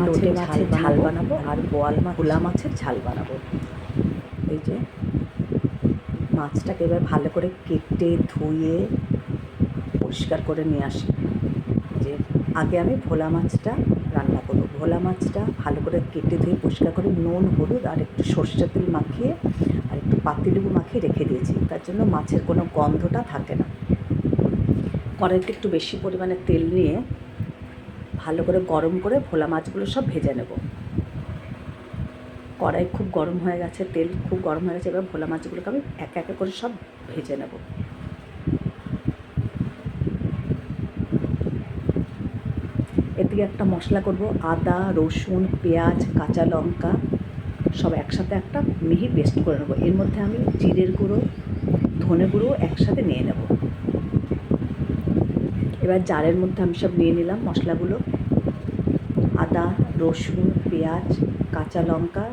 লোটে মাছের ঝাল বানাবো আর ভোলা মাছের ঝাল বানাবো। এই যে মাছটাকে এবার ভালো করে কেটে ধুয়ে পরিষ্কার করে নিয়ে আসি। যে আগে আমি ভোলা মাছটা রান্না করবো। ভোলা মাছটা ভালো করে কেটে ধুয়ে পরিষ্কার করে নুন হলুদ আর একটু সর্ষের তেল মাখিয়ে আর একটু পাতিলেবু মাখিয়ে রেখে দিয়েছি, তার জন্য মাছের কোনো গন্ধটা থাকে না। কড়াইতে একটু বেশি পরিমাণে তেল নিয়ে ভালো করে গরম করে ভোলা মাছগুলো সব ভেজে নেব। কড়াই খুব গরম হয়ে গেছে, তেল খুব গরম হয়ে গেছে, এবার ভোলা মাছগুলোকে আমি একে একে করে সব ভেজে নেব। এদিকে একটা মশলা করব, আদা রসুন পেঁয়াজ কাঁচা লঙ্কা সব একসাথে একটা মিহি পেস্ট করে নেবো। এর মধ্যে আমি জিরের গুঁড়ো ধনে গুঁড়ো একসাথে নিয়ে নেব। এবার জারের মধ্যে আমি সব নিয়ে নিলাম মশলাগুলো। আদা রসুন পেঁয়াজ কাঁচা লঙ্কা,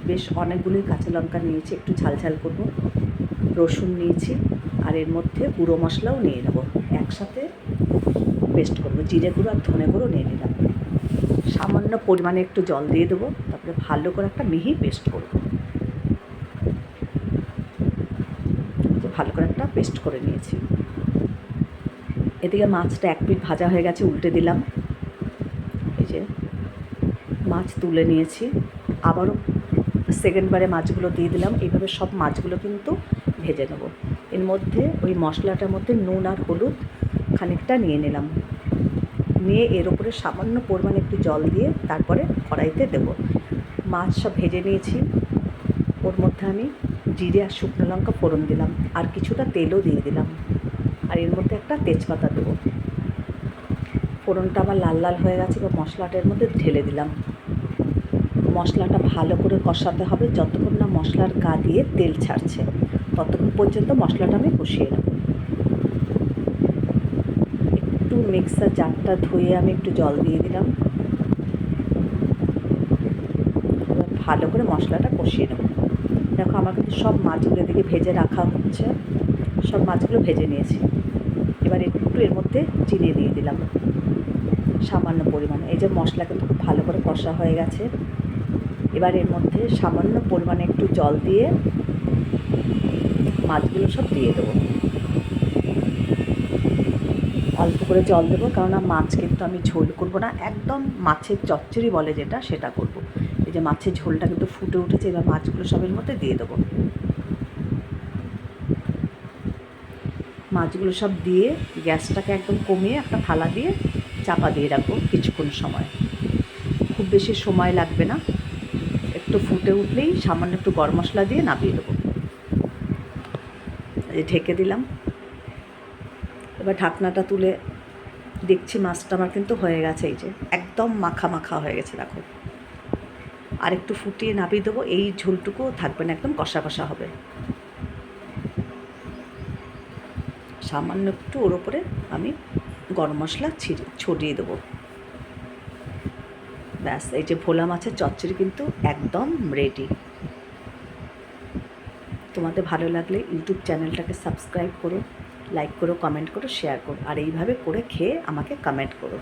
বেশ অনেকগুলোই কাঁচা লঙ্কা নিয়েছি, একটু ঝাল ঝাল করবো। রসুন নিয়েছি আর এর মধ্যে গুঁড়ো মশলাও নিয়ে নেব, একসাথে পেস্ট করবো। জিরে গুঁড়ো আর ধনে গুঁড়ো নিয়ে নিলাম। সামান্য পরিমাণে একটু জল দিয়ে দেবো, তারপরে ভালো করে একটা মিহি পেস্ট করব। ভালো করে একটা পেস্ট করে নিয়েছি। এদিকে মাছটা এক পিঠ ভাজা হয়ে গেছে, উল্টে দিলাম। এই যে মাছ তুলে নিয়েছি, আবারও সেকেন্ডবারে মাছগুলো দিয়ে দিলাম। এইভাবে সব মাছগুলো কিন্তু ভেজে নেব। এর মধ্যে ওই মশলাটার মধ্যে নুন আর হলুদ খানিকটা নিয়ে নিলাম, নিয়ে এর ওপরে সামান্য পরিমাণে একটু জল দিয়ে তারপরে কড়াইতে দেব। মাছ সব ভেজে নিয়েছি, ওর মধ্যে আমি জিরে আর শুকনো লঙ্কা ফোড়ন দিলাম আর কিছুটা তেলও দিয়ে দিলাম, আর এর মধ্যে একটা তেজপাতা দেবো। ফোড়নটা আমার লাল লাল হয়ে গেছে, বা মশলাটার মধ্যে ঢেলে দিলাম। মশলাটা ভালো করে কষাতে হবে, যতক্ষণ না মশলার গা দিয়ে তেল ছাড়ছে ততক্ষণ পর্যন্ত মশলাটা আমি কষিয়ে নেব। একটু মিক্সার জারটা ধুয়ে আমি একটু জল দিয়ে দিলাম। এবার ভালো করে মশলাটা কষিয়ে নেব। দেখো আমার কিন্তু সব মাছগুলো এদিকে ভেজে রাখা হচ্ছে, সব মাছগুলো ভেজে নিয়েছি। এবার একটু এর মধ্যে চিনি দিয়ে দিলাম সামান্য পরিমাণে। এই যে মশলা কিন্তু খুব ভালো করে কষা হয়ে গেছে। এবার এর মধ্যে সামান্য পরিমাণে একটু জল দিয়ে মাছগুলো সব দিয়ে দেবো। অল্প করে জল দেবো, কেননা মাছ কিন্তু আমি ঝোল করবো না, একদম মাছের চচ্চড়ি বলে যেটা, সেটা করব। এই যে মাছের ঝোলটা কিন্তু ফুটে উঠেছে, এবার মাছগুলো সবের মধ্যে দিয়ে দেবো। মাছগুলো সব দিয়ে গ্যাসটাকে একদম কমিয়ে একটা থালা দিয়ে চাপা দিয়ে রাখবো কিছুক্ষণ সময়। খুব বেশি সময় লাগবে না, একটু ফুটে উঠলেই সামান্য একটু গরম মশলা দিয়ে নামিয়ে দেবো। এই ঢেকে দিলাম। এবার ঢাকনাটা তুলে দেখছি মাছটা আমার কিন্তু হয়ে গেছে। এই যে একদম মাখা মাখা হয়ে গেছে, দেখো। আর একটু ফুটিয়ে নামিয়ে দেবো, এই ঝোলটুকুও থাকবে না, একদম কষা কষা হবে। সামান্য একটু ওর ওপরে আমি গরম মশলা ছড়িয়ে দেবো। ব্যাস, এই যে ভোলা মাছের চচ্চড়ি কিন্তু একদম রেডি। তোমাদের ভালো লাগলে ইউটিউব চ্যানেলটাকে সাবস্ক্রাইব করো, লাইক করো, কমেন্ট করো, শেয়ার করো, আর এইভাবে করে খেয়ে আমাকে কমেন্ট করো।